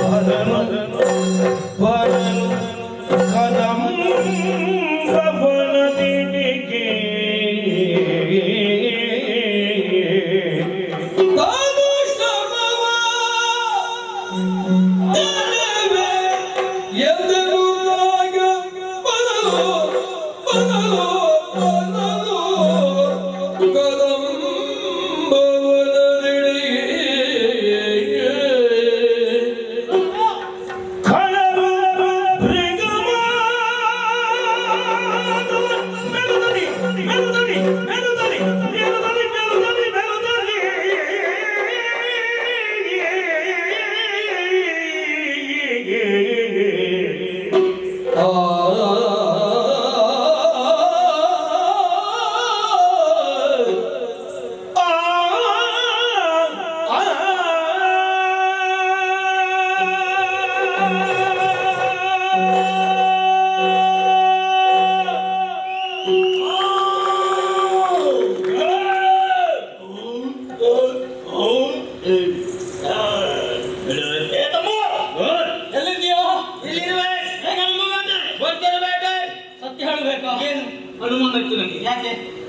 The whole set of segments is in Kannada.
ಭರನ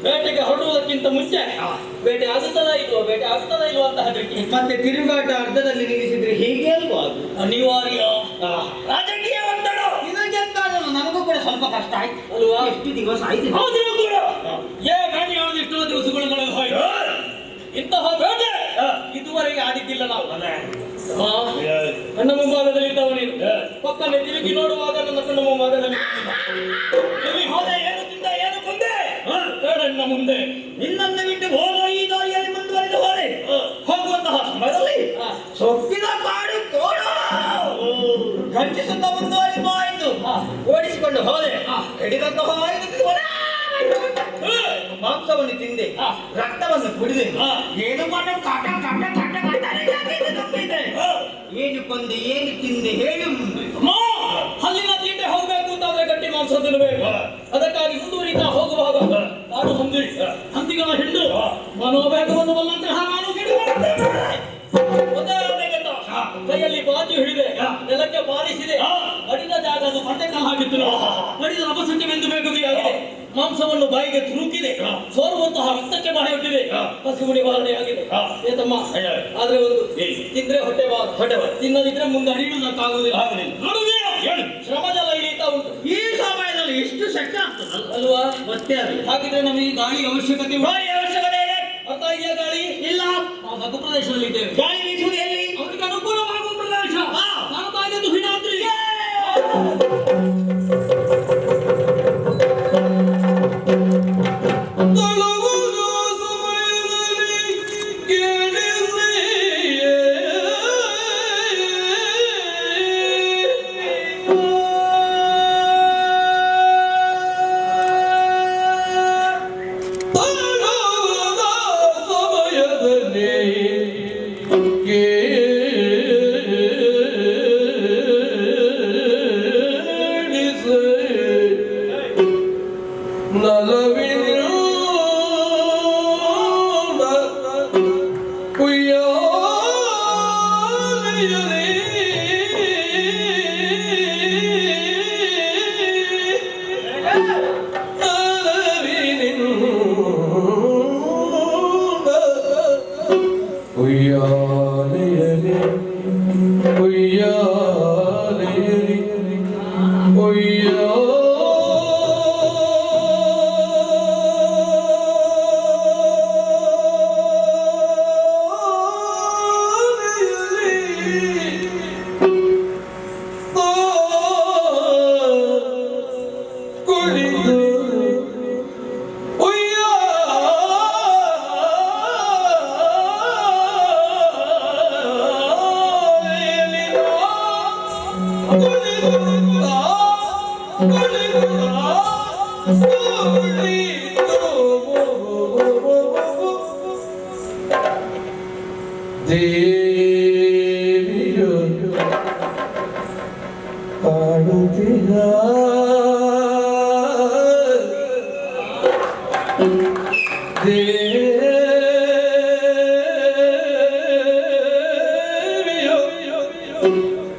ಬೇಟೆಗೆ ಹೊರಡುವುದಕ್ಕಿಂತ ಮುಂಚೆ ಬೇಟೆ ಆಗುತ್ತದಾ ಇಲ್ವೋ ಅಂತ ಹೇಳಿ ಮತ್ತೆ ತಿರುಗಾಟ ಅರ್ಧದಲ್ಲಿ ನಿಲ್ಲಿಸಿದ್ರೆ ಹೇಗೆ ಅಲ್ವಾ ಅದು ಅನಿವಾರ್ಯ ರಾಜಕೀಯ ಒತ್ತಡ ಇದಕ್ಕೆಂತ ನನಗೂ ಕೂಡ ಸ್ವಲ್ಪ ಕಷ್ಟ ಆಯ್ತು ಅಲ್ವಾ? ಎಷ್ಟು ದಿವಸ ಆಯ್ತು ಎಷ್ಟೋ ದಿವಸಗಳು ಹೋಯ್ತು. ಇಂತಹ ಬೇಟೆ ಇದುವರೆಗೆ ಆದಿದ್ದಿಲ್ಲ ನಾವು. ನನ್ನ ಮುಂಭಾಗದಲ್ಲಿ ಇದ್ದವ ನೀನು ಪಕ್ಕನೆ ತಿರುಗಿ ನೋಡುವಾಗ ನನ್ನ ಕಣ್ಣ ಮುಂಭಾಗದಲ್ಲಿ ಹೋದೆ. ಏನು ತಿಂದ ಏನು ಮುಂದೆ ಬೇಡಣ್ಣ ಮುಂದೆ ನಿನ್ನನ್ನು ಬಿಟ್ಟು ಹೋಗೋ ಈ ದಾರಿಯಲ್ಲಿ ಮುಂದುವರೆದು ಹೋದೆ. ಹೋಗುವಂತಹ ಸಮಯದಲ್ಲಿ ಸೊಪ್ಪಿನ ಕಾಡು ಕೋಡ ಗರ್ಜಿಸುತ್ತಾ ಮುಂದುವರಿದು ಆಯಿತು. ಓಡಿಸಿಕೊಂಡು ಹೋದೆ. ಹಿಡಿದಂತ ಮಾಂಸವನ್ನು ತಿಂದೆ, ರಕ್ತವನ್ನು ಕುಡಿದೆ. ಏನು ಮಾಡಿ ಏನು ಕೊಂದೆ ಏನು ತಿಂದೆ ಹೇಳು ಮುಂದೆ. ಹಲ್ಲಿನ ತೀಟೆ ಹೋಗ್ಬೇಕು ಅಂತಾದ್ರೆ ಗಟ್ಟಿ ಮಾಂಸ ತಿನ್ನಬೇಕು. ಅದಕ್ಕಾಗಿ ಮುಂದುವರಿತಾ ಹೋಗುವಾಗ ಕಾಡು ಹಂದಿಗಳ ಹಿಂಡು ಮನೋವೇಗವನ್ನು ಬಲ್ಲಂತಹ ನಾನು ಕೈಯಲ್ಲಿ ಬಾಜು ಹಿಡಿದೆ, ನೆಲಕ್ಕೆ ಬಾರಿಸಿದೆ. ಬಡಿದ ಜಾಗ ಅದು ಮಂಟೆಕಲ್ಲು ಹಾಕಿತ್ತು. ಬಡಿದ ಅಪಸಂಖ್ಯವೆಂದು ಬೇಕುದಿಯಾಗಿದೆ. ಮಾಂಸವನ್ನು ಬಾಯಿಗೆ ತುರುಕಿದೆ. ಸೋರುವಂತಹ ರಕ್ತಕ್ಕೆ ಬಾಯಿಟ್ಟಿದೆ. ಹಸಿವು ನಿವಾರಣೆಯಾಗಿದೆ. ಏತಮ್ಮ ಆದ್ರೆ ಒಂದು ತಿಂದ್ರೆ ಹೊಟ್ಟೆ ತಿನ್ನದಿದ್ರೆ ಮುಂದೆ ಹರಿಯುವುದಕ್ಕಾಗುವುದಿಲ್ಲ. ಶ್ರಮಜಲ ಇಳಿತಾ ಉಂಟು. ಈ ಸಮಯದಲ್ಲಿ ಎಷ್ಟು ಶಕ್ತಿ ಆಗ್ತದಲ್ಲ ಅಲ್ವಾ? ಮತ್ತೆ ಅದು ಹಾಗಿದ್ರೆ ನಮಗೆ ಗಾಳಿ ಅವಶ್ಯಕತೆ ಇದೆ. ಅರ್ಥ ಇದೆಯಾ? ಗಾಳಿ ಇಲ್ಲ. ನಾವು ತಗ್ಗು ಪ್ರದೇಶದಲ್ಲಿ ಇದ್ದೇವೆ. ಗಾಳಿ ಬೀಸುವುದು ಎಲ್ಲಿ? ಅವರಿಗೆ ಅನುಕೂಲವಾಗುವ ಪ್ರದೇಶ. ನಾನು ತಾಯಿದ್ದು ಹಿನಾದ್ರಿ.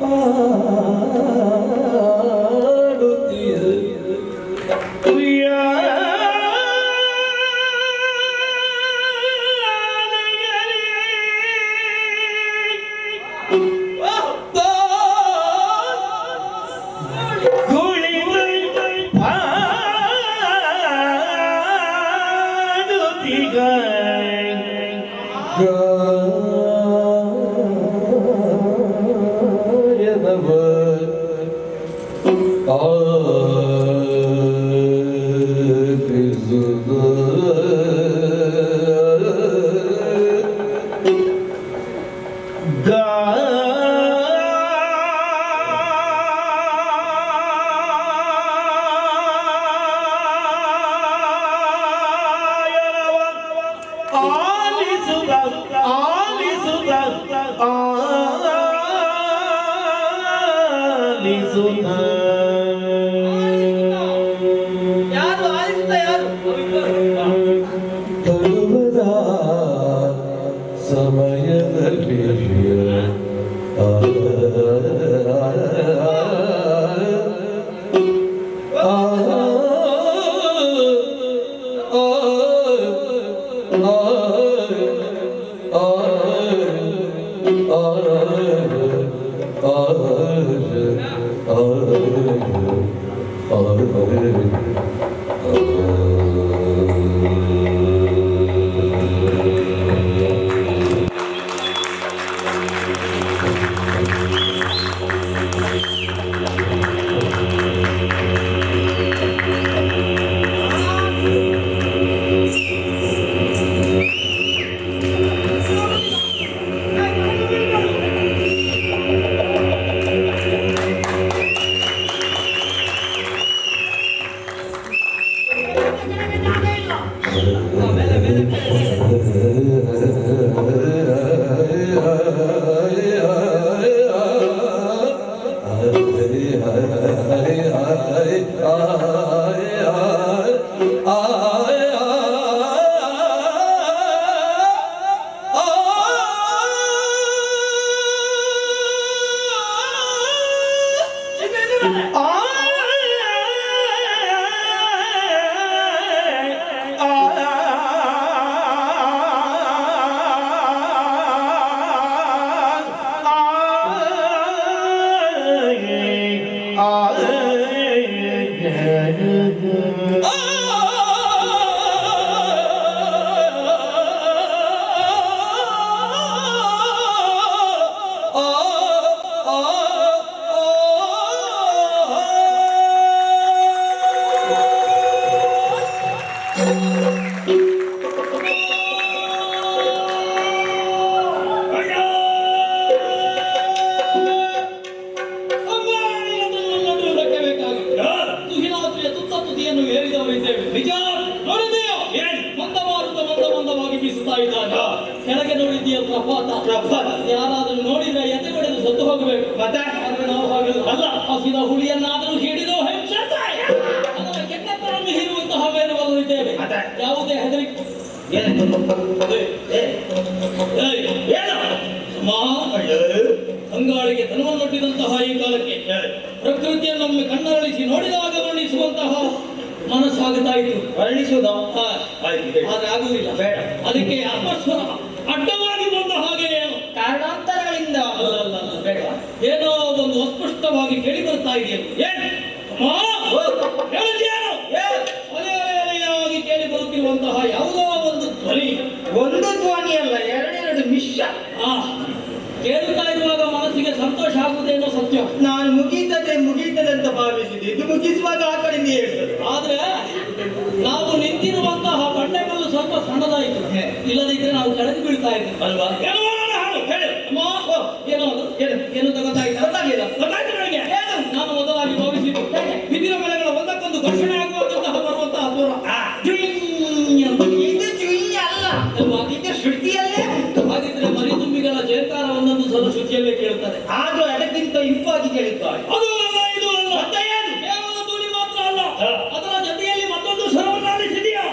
Oh ಯಾರು ಆಲಿಸ್ತ ಯಾರು ತರುವದ ಸಮಯದಲ್ಲಿ ಕೆಳಗೆ ನೋಡಿದ್ದೀಯ ಪ್ರಪಾತ ಯಾರಾದ್ರೂ ನೋಡಿದ್ರೆ ಎದೆ ಹೊಡೆದು ಸತ್ತು ಹೋಗಬೇಕು. ಮತ್ತೆ ಆದ್ರೆ ನಾವು ಹಾಗಲ್ಲ, ಅಲ್ಲ ಹಸಿದ ಹುಳಿಯನ್ನಾದರೂ ಹಿಡಿದು ಅದರ ಕೆಟ್ಟತನವನ್ನು ಹೀರುವಂತಹ ಬೇರುವಲ್ಲಿದ್ದೇವೆ. ಯಾವುದೇ ಹೆದರಿಕೆ ಅಂಗಾಳಿಗೆ ತನುವನ್ನೊಡ್ಡಿದಂತಹ ಈ ಕಾಲಕ್ಕೆ ಪ್ರಕೃತಿಯನ್ನೊಮ್ಮೆ ಕಣ್ಣರಳಿಸಿ ನೋಡಿದಾಗ ವರ್ಣಿಸುವಂತಹ ಮನಸ್ಸಾಗುತ್ತಾ ಇತ್ತು. ವರ್ಣಿಸುವುದ ಆದ್ರೆ ಆಗುವುದಿಲ್ಲ. ಬೇಡ, ಅದಕ್ಕೆ ಅಪಸ್ವರ ಅಡ್ಡವಾಗಿ ಬಂದ ಹಾಗೆ ಏನು ಕಾರಣಾಂತರಗಳಿಂದ ಬೇಡ, ಏನೋ ಒಂದು ಅಸ್ಪಷ್ಟವಾಗಿ ಕೇಳಿ ಬರ್ತಾ ಇದೆಯಲ್ಲ. ಅಲೆಯಾಗಿ ಕೇಳಿ ಬರುತ್ತಿರುವಂತಹ ಯಾವುದೋ ಒಂದು ಧ್ವನಿ. ಒಂದು ಧ್ವನಿ ಅಲ್ಲ, ಎರಡೆರಡು ಮಿಶ್ರ. ಕೇಳುತ್ತಾ ಇರುವಾಗ ಮನಸ್ಸಿಗೆ ಸಂತೋಷ ಆಗುವುದೇನೋ ಸತ್ಯ. ನಾನು ಮುಗೀತದೆ ಅಂತ ಭಾವಿಸಿದೆ, ಇದು ಮುಗಿಸುವಾಗ ಆ ಕಡೆಯಿಂದ ಹೇಳ್ತದೆ. ಆದ್ರೆ ನಾವು ನಿಂತಿರುವಂತಹ ಬಂಡೆಕಲ್ಲು ಸ್ವಲ್ಪ ಸಣ್ಣದಾಯಿತು, ಇಲ್ಲದಿದ್ರೆ ನಾವು ಕೆಳಗೆ ಬೀಳ್ತಾ ಇದ್ವಿ ಅಲ್ವಾ? ಏನು ಗೊತ್ತಾಯ್ತು ನನಗೆ. ನಾನು ಮೊದಲಾಗಿ ಭಾವಿಸಿದ್ದು ಬಿದಿರ ಮನೆಗಳ ಒಂದಕ್ಕೊಂದು ಘರ್ಷಣೆ ಆಗುವಂತಹ ಬರುವಂತಹ ದೂರ ಇದು ಚುಯ್ಯ ಅಲ್ಲ ಅಲ್ವಾ? ಇದು ಶ್ರುತಿಯಲ್ಲೇ ಉಂಟು. ಹಾಗಿದ್ರೆ ಮರಿ ತುಂಬಿಗಳ ಜಯಕಾರ ಒಂದೊಂದು ಸಲ ಶ್ರುತಿಯಲ್ಲೇ ಕೇಳುತ್ತದೆ. ಆದ್ರೂ ಅದಕ್ಕಿಂತ ಇಂಪಾಗಿ ಕೇಳುತ್ತಾರೆ. ಅದು ಅಲ್ಲ, ಇದು ಅಲ್ಲ, ಮತ್ತೆ ಏನು? ಕೇವಲ ಧ್ವನಿ ಮಾತ್ರ ಅಲ್ಲ, ಅದರ ಜೊತೆಯಲ್ಲಿ ಮತ್ತೊಂದು ಸ್ವರವನ್ನು ಆಲಿಸಿದೆಯಾ?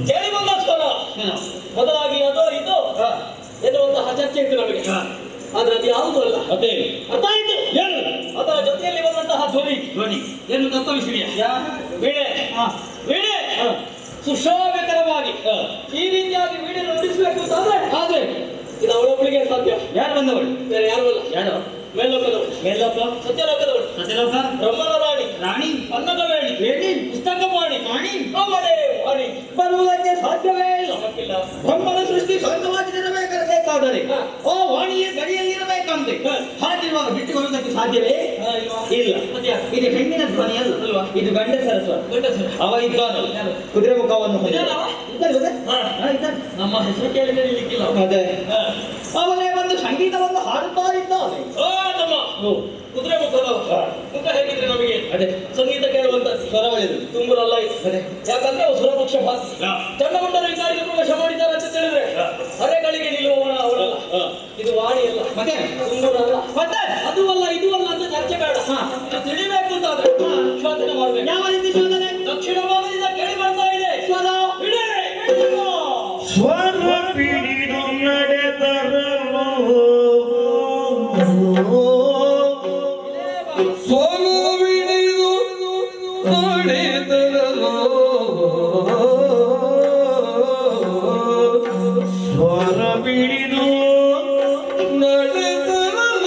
ಕೇಳಿ ಬಂದ ಸ್ವರ ಮೊದಲಾಗಿ ಅದೋ ಇದು ಎನ್ನುವಂತಹ ಚರ್ಚೆ ಇತ್ತು ನಮಗೆ. ಆದ್ರೆ ಅದು ಯಾವುದೂ ಅಲ್ಲ. ಅದೇ ಅರ್ಥ ಆಯ್ತು. ಅದರ ಜೊತೆಯಲ್ಲಿ ಬಂದಂತಹ ಧ್ವನಿ ಏನು ತತ್ವವಿಸಿದೆಯಾ? ವೀಣೆ ವೀಣೆ ಸುಶ್ರಾವ್ಯಕರವಾಗಿ ಈ ರೀತಿಯಾಗಿ ವೀಣೆ ನುಡಿಸಬೇಕು ಆದ್ರೆ ಇದು ಅವಳೊಬ್ಬಳಿಗೆ ಸಾಧ್ಯ. ಯಾರು ಬಂದವಳು? ಬೇರೆ ಯಾರು ಅಲ್ಲ. ಯಾರು? ಮೇಲ್ಲೋಕದವಳು. ಮೇಲ್ಲೋಕ ಸತ್ಯಲೋಕದವಳು. ಸತ್ಯಲೋಕ ಬ್ರಹ್ಮನ ರಾಣಿ ಅನ್ನದ ವೇಣಿ ಪುಸ್ತಕ ವಾಣಿ ಅವಳೇ ವಾಣಿ. ಬರುವುದಕ್ಕೆ ಸಾಧ್ಯವೇ ಇಲ್ಲ. ಬ್ರಹ್ಮನ ಸೃಷ್ಟಿ ಸ್ವರ್ಗವಾಗಿ ಇರಬೇಕಾದರೆ ಓ ವಾಣಿಯ ಗಡಿಯಲ್ಲಿರಬೇಕಂತೆ. ಹಾಗಿರುವಾಗ ಬಿಟ್ಟು ಬರುವುದಕ್ಕೆ ಸಾಧ್ಯವೇ ಇಲ್ಲ. ಇದು ಹೆಣ್ಣಿನ ಧ್ವನಿ ಅಲ್ವಾ? ಇದು ಗಂಡಸರ ಸ್ವರ. ಅವ ಇದ್ದಾನಲ್ಲ ಕುದುರೆ ಮುಖವನ್ನು ನಮ್ಮ ಹೆಸರು ಕೇಳಿದ್ರೆ ಇಲ್ಲಿಕ್ಕಿಲ್ಲ. ಅದೇ ಅವನೇ ಬಂದು ಸಂಗೀತವನ್ನು ಹಾಡುತ್ತಾ ಇದ್ದಾನೆ. ಕುದುರೆ ಮುಖದವ ಮುಖ ಹೇಗಿದ್ರೆ ನಮಗೆ ಅದೇ ಸಂಗೀತ ಕೇಳುವಂತ ಸ್ವರ ಒಳ್ಳೆಯದು ತುಂಬರಲ್ಲ. ಯಾಕಂದ್ರೆ ಅವು ಸುರಪಕ್ಷ ಭಾಷೆ. ಚಂಡಮಂಡಲ ವಿಕಾರಿಗೆ ಪ್ರವೇಶ ಮಾಡಿದ್ದಾರೆ ಅಂತ ಹೇಳಿದ್ರೆ ಅರೆಗಳಿಗೆ ನಿಲ್ಲುವವನ ಅವಳಲ್ಲ. ಇದು ವಾಣಿ ಅಲ್ಲ, ಮತ್ತೆ ತುಂಬರಲ್ಲ, ಮತ್ತೆ ಅದು ಅಲ್ಲ ಇದು ಅಲ್ಲ ಅಂತ ಚರ್ಚೆ ಬೇಡ. ಇದು ತಿಳಿಬೇಕು ಅಂತಾದ್ರೆ ಶೋಧನೆ ಮಾಡ್ಬೇಕು. ಯಾವ ರೀತಿ ಶೋಧನೆ? ದಕ್ಷಿಣ ಭಾಗದಿಂದ ಕೇಳಿ ಬರ್ತಾ ಇದೆ ಸ್ವರ ಸ್ವರ ಪಿಡಿದು ನಡೆದರು ಸ್ವರ ಬಿಡಿದು ನಡೆದರು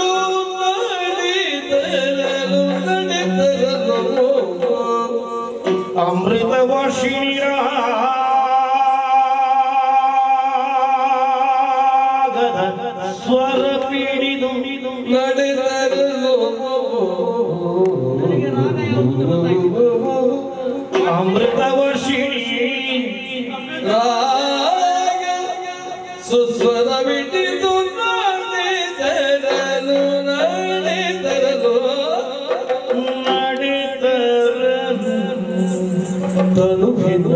ಸ್ವರ ಪೀಡಿದು ನಡೆದರಲು ಅಮೃತ ವರ್ಷಿಣಿ ರಾಗ ಸುಸ್ವರ ಬಿಟ್ಟಿದ್ದು ನಡೆದರಲು ನಡೆದರಲು ತನುವಿನ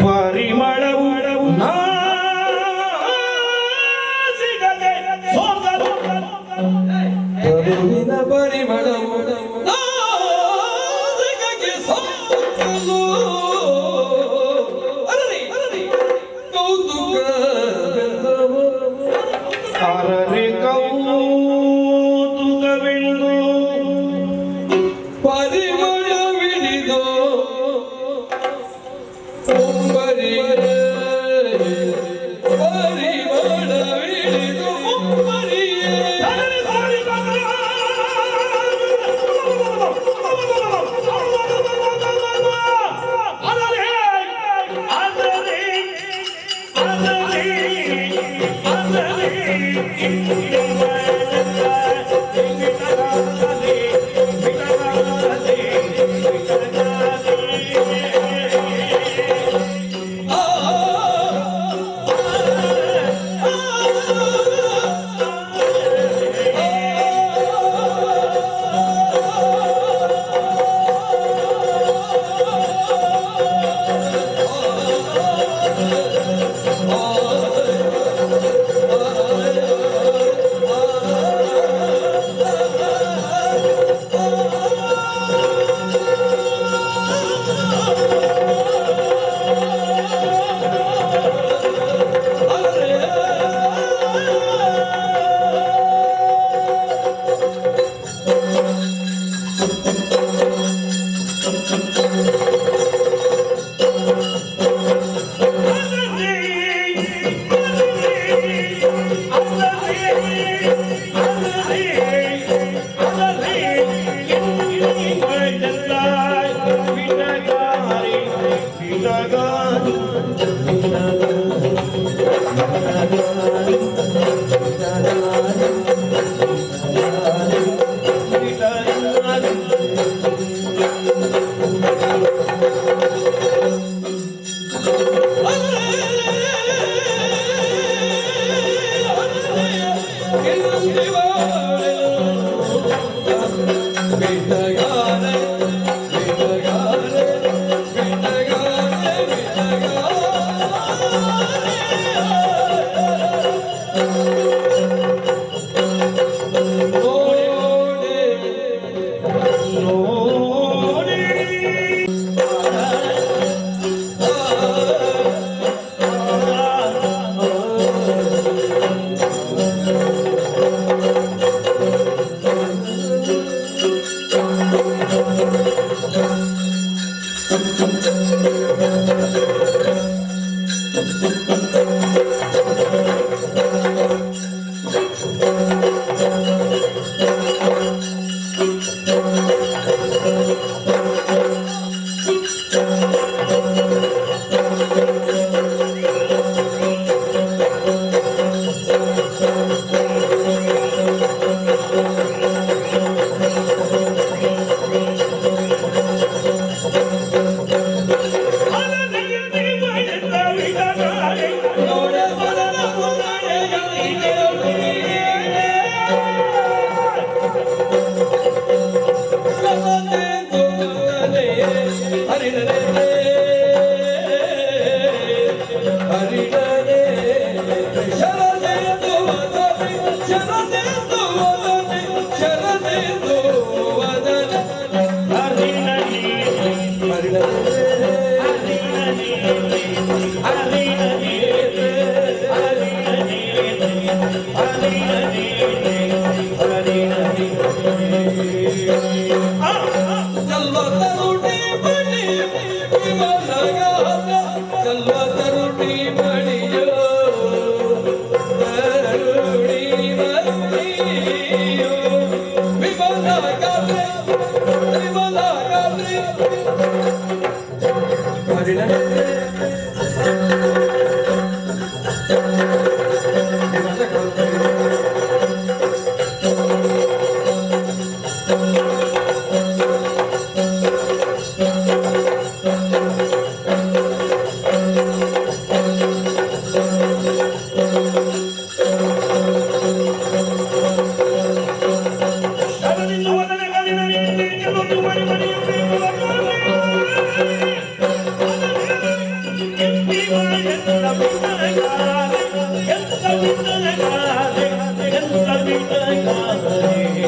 ಪರಿಮಳವು ತನುವಿನ ಪರಿಮಳವು ನಾಸಿಕೆಗೆ ಸಂಪತ್ತಲು ಅರರಿ ಕೌತುಕವೆಲ್ಲವೂ ಅರರೆ ಕೌತುಕವೆಂದು ಪರಿಮಳವಿಡಿದು ಮುಂಬರಿಯ ಪರಿಮಳವಿಡಿದು ಮುಂಬರಿಯ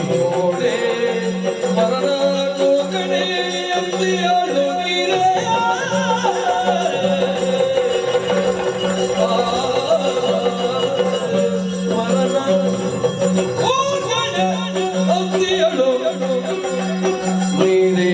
ನೋಡೆ ಮರನಾಡು ಕಣೆ ಎಂದಿಯಾಳು ನೀರೇ ಮರನಾಡು ಕಣೆ ಎಂದಿಯಾಳು ನೀರೇ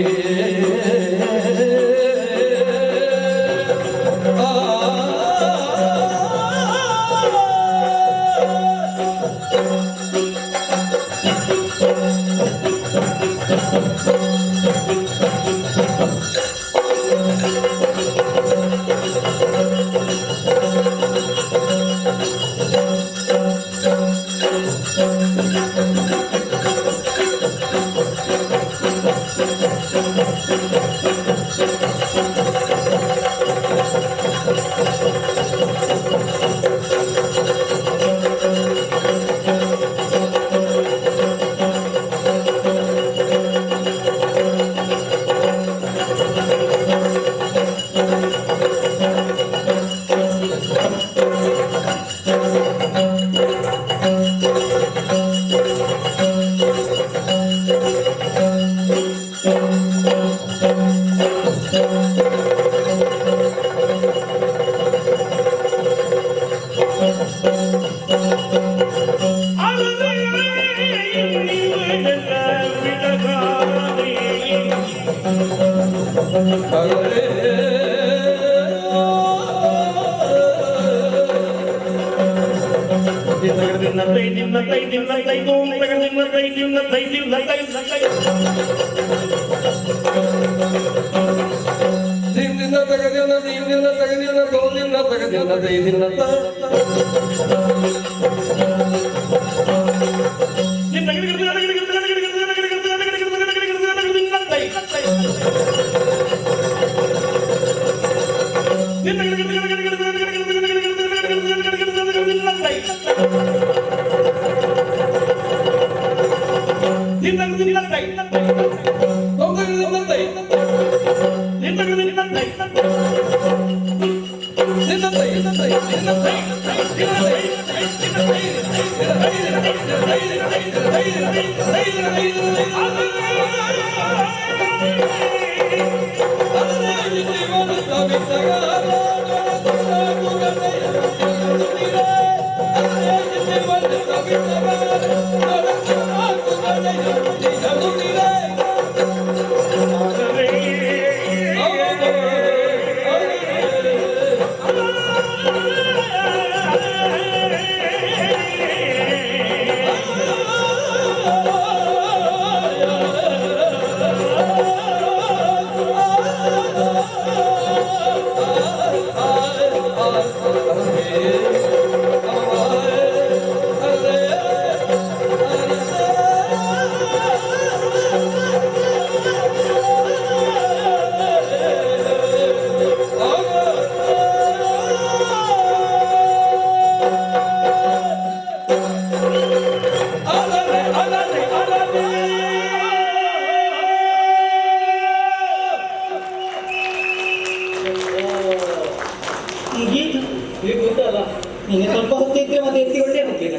ನೀನು ಸ್ವಲ್ಪ ಹೊತ್ತಿದ್ರೆ ಮತ್ತೆ ಎತ್ತಿಕೊಂಡೇ ಹೋಗ್ತೀರ.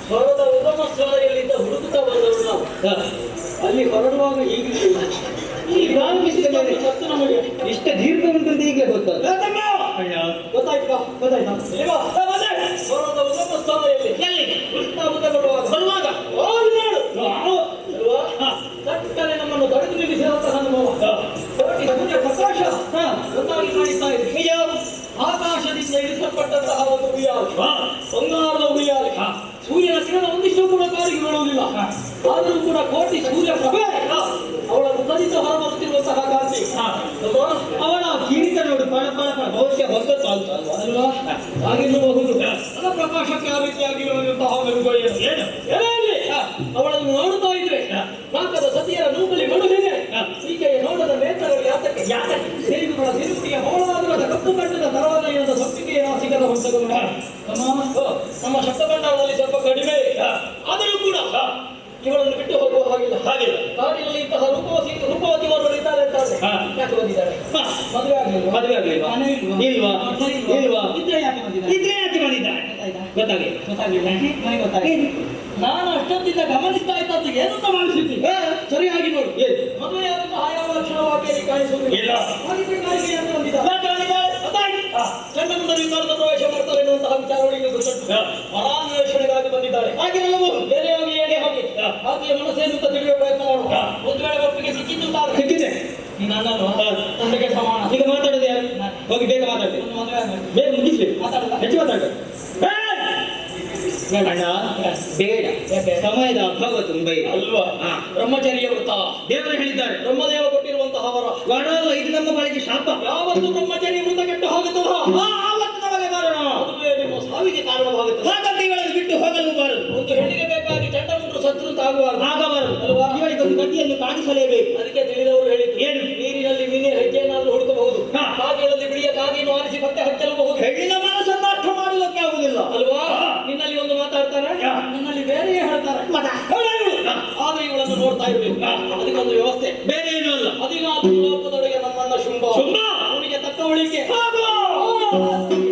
ಸ್ವರದ ಉಗಮ ಸ್ವರೆಯಲ್ಲಿದ್ದ ಹುಡುಕುತ್ತಾ ಬಂದವರು ನಾವು ಅಲ್ಲಿ ಹೊರಡುವಾಗ ಈಗಲೇ ಈ ಪ್ರಾರಂಭಿಸಿದ ಮೇಲೆ ಇಷ್ಟ ದೀರ್ಘ ಉಂಟು ಅಂತ ಈಗಲೇ ಗೊತ್ತಾಯ್ತು. ಗೊತ್ತಾಯ್ತಾ ಗೊತ್ತಾಯ್ತಾ ಸ್ವರದ ಉಗಮ ಸ್ವರೆಯಲ್ಲಿ ಎಲ್ಲಿ ಹುಡುಕ್ತಾ ಮುಂದೆ ಬರುವಾಗ ತಟ್ಟನೆ ನಮ್ಮನ್ನು ತಡೆದು ನಿಲ್ಲಿಸಿದಂತಹ ಅನುಭವ ಪ್ರಕಾಶ ಒಂದಾಗಿ ಕಾಣಿಸ್ತಾ ಇದೆ. ನಿಜ ಆಕಾಶದಿಂದ ಇಳಿಸಲ್ಪಟ್ಟಂತಹ ಒಂದು ಉಯ್ಯಾಲೆ, ಬಂಗಾರದ ಉಯ್ಯಾಲೆ. ಸೂರ್ಯನ ಕಿರಣ ಒಂದಿಷ್ಟು ಕೂಡ ಕಾರಿಗೆ ಬೀಳುವುದಿಲ್ಲ, ಆದರೂ ಕೂಡ ಕೋಟಿ ಸೂರ್ಯ ಪ್ರಭೆ ಅವಳನ್ನು ತರಿತು ಹೊರಬರುತ್ತಿರುವಂತಹ ಕಾಂತಿ. ಅವಳ ಕಿರೀಟ ನೋಡು, ಪಳ ಪಳ ಪಳ ಬಹುಶಃ ಹೊಸತ್ತು ಅಲ್ವಾ ಆಗಿರಬಹುದು. ಅದ ಪ್ರಕಾಶಕ್ಕೆ ಆ ರೀತಿಯಾಗಿರುವಂತಹ ಮೆರುಗು ಏನು ಎಲೆಯಲ್ಲಿ ಅವಳನ್ನು ನೋಡುತ್ತಾ ಇದ್ರೆ ನಾಲ್ಕದ ಸತಿಯರ ನೂಕಲಿ ಮಡುವಿದೆ. ಈಕೆಯ ನೋಡದ ನೇತ್ರಗಳು ಯಾತಕ್ಕೆ ಸೇರಿಗಳ ತಿರುಪ್ತಿಯ ಮೌಳವಾದ ಕಪ್ಪು ಕಟ್ಟದ ತರವನೆಯದ ಸೊಪ್ಪಿಗೆಯ ನಾಸಿಕದ ಹೊಸಗಳು ನಮ್ಮ ಶಬ್ದಭಂಡಾರದಲ್ಲಿ ಸ್ವಲ್ಪ ಕಡಿಮೆ, ಆದರೂ ಕೂಡ ಇವಳನ್ನು ಬಿಟ್ಟು ಹೋಗುವ ಹಾಗಿಲ್ಲ. ಕಾಡಿನಲ್ಲಿ ಇಂತಹ ರೂಪವತಿಯವರು ಇದ್ದಾರೆ ಅಂತಾರೆ. ಯಾಕೆ ಬಂದಿದ್ದಾರೆ? ಮದುವೆ ಆಗಲಿಲ್ವಾ? ಇಲ್ವಾ ಇಲ್ವಾ ಇದ್ರೆ ಯಾಕೆ ಬಂದಿದ್ದಾರೆ? ಇದ್ರೆ ಯಾಕೆ ಬಂದಿದ್ದಾರೆ? ಗೊತ್ತಾಗಿಲ್ಲ ನನಗೆ ಗೊತ್ತಾಗಿದೆ. ನಾನು ಅಷ್ಟೊತ್ತಿಂದ ಗಮನಿಸ್ತಾ ಇದ್ದದ್ದು ಏನಂತ ಮಾಡಿಸಿದ್ದಿ ಸರಿಯಾಗಿ ನೋಡು. ಮದುವೆಯಾದ ಆಯಾವ ಲಕ್ಷಣವಾಗಿ ಕಾಣಿಸುವುದಿಲ್ಲ. ಇಲ್ಲ. ಹಾಗಿದ್ರೆ ಕಾಯಿಗೆ ಅಂತ ಬಂದಿದ್ದ. ಗಂಡ ಮುಂದೆ ವಿಚಾರದ ಪ್ರವೇಶ ಮಾಡ್ತಾರೆ ಎನ್ನುವಂತಹ ವಿಚಾರಗಳಿಗೆ ಗೊತ್ತುಂಟು. ಫಲಾನ್ವೇಷಣೆಗಾಗಿ ಬಂದಿದ್ದಾರೆ. ಹಾಗಿರಬಹುದು. ಬೇರೆ ಹೋಗಿ ಹೇಳಿ ಹೋಗಿ ಹಾಗೆ ಮನಸ್ಸೇನು ಅಂತ ತಿಳಿಯುವ ಪ್ರಯತ್ನ ಮಾಡುವ. ಒಂದು ವೇಳೆ ಒಪ್ಪಿಗೆ ಸಿಕ್ಕಿದ್ದು ತಾನು ಸಿಕ್ಕಿದೆ. ನೀನು ನನ್ನನ್ನು ತಂದೆಗೆ ಸಮಾನ. ಈಗ ಮಾತಾಡೋದು ಯಾರು? ಹೋಗಿ ಬೇಗ ಮಾತಾಡಿ. ಒಂದು ಮದುವೆ ಆದ್ಮೇಲೆ ಬೇಗ ಮುಗಿಸ್ಬೇಕು. ಮಾತಾಡಲ್ಲ? ಹೆಚ್ಚು ಮಾತಾಡ. ಅಣ್ಣ ಬೇಡ. ಯಾಕೆ? ಸಮಯದ ಅಭಾವ ತುಂಬ ಇದೆ ಅಲ್ವಾ? ಹಾ. ಬ್ರಹ್ಮಚರ್ಯ ವೃತ್ತ ದೇವರು ಹೇಳಿದ್ದಾರೆ. ಬ್ರಹ್ಮದೇವ ಕೊಟ್ಟಿರುವಂತಹ ವರ. ಗಣಲ್ಲ, ಇದು ನಮ್ಮ ಬಾಳಿಗೆ ಶಾಪ. ಯಾವತ್ತು ಬ್ರಹ್ಮಚರ್ಯ ವೃತ್ತ ಕೆಟ್ಟು ಹೋಗುತ್ತದೋ ಆವತ್ತು ನಮಗೆ ಕಾರಣ. ಅದುವೇ ನಿಮ್ಮ ಸಾವಿಗೆ ಕಾರಣವಾಗುತ್ತದೆ. ಹಾಗಂತ ಇವಳನ್ನು ಬಿಟ್ಟು ಹೋಗಲು ಬಾರದು. ಒಂದು ಹೆಣ್ಣಿಗೆ ಬೇಕಾಗಿ ಚಂಡಮುಂಡು ಶತ್ರು ತಾಗುವಾಗ ಆಗಬಾರದು. ಅಲ್ವಾ? ಇವಳಿಗೆ ಒಂದು ಗತಿಯನ್ನು ಕಾಣಿಸಲೇಬೇಕು. ಅದಕ್ಕೆ ತಿಳಿದವರು ಹೇಳಿದ್ರು ಏನು? ನೀರಿನಲ್ಲಿ ಮೀನಿನ ಹೆಜ್ಜೆಯನ್ನಾದ್ರೂ ಹುಡುಕಬಹುದು. ಹಾ. ಕಾಗೆಗಳಲ್ಲಿ ಬಿಳಿಯ ಕಾಗೆಯನ್ನು ಆರಿಸಿ ಮತ್ತೆ ಹಚ್ಚಲಬಹುದು. ಹೆಣ್ಣಿನ ಮನಸ್ಸನ್ನು ಅರ್ಥ ಮಾಡುವುದಕ್ಕೆ ಆಗುವುದಿಲ್ಲ ಅಲ್ವಾ? ನಿನ್ನಲ್ಲಿ ಒಂದು ಮಾತಾಡ್ತಾರೆ, ಯಾ. ನನ್ನಲ್ಲಿ ಬೇರೆಯೇ ಹೇಳ್ತಾರೆ. ಆದ್ರೆ ಇವಳನ್ನು ನೋಡ್ತಾ ಇರ್ಬೇಕು. ಅದಕ್ಕೊಂದು ವ್ಯವಸ್ಥೆ. ಬೇರೆ ಏನೂ ಅಲ್ಲ. 14 ಲೋಕದೊಳಗೆ ನಮ್ಮಣ್ಣ ಶುಂಭ. ಶುಂಭ. ಅವನಿಗೆ ತಕ್ಕ ಉಳಿಕೆ. ಹೋಗು.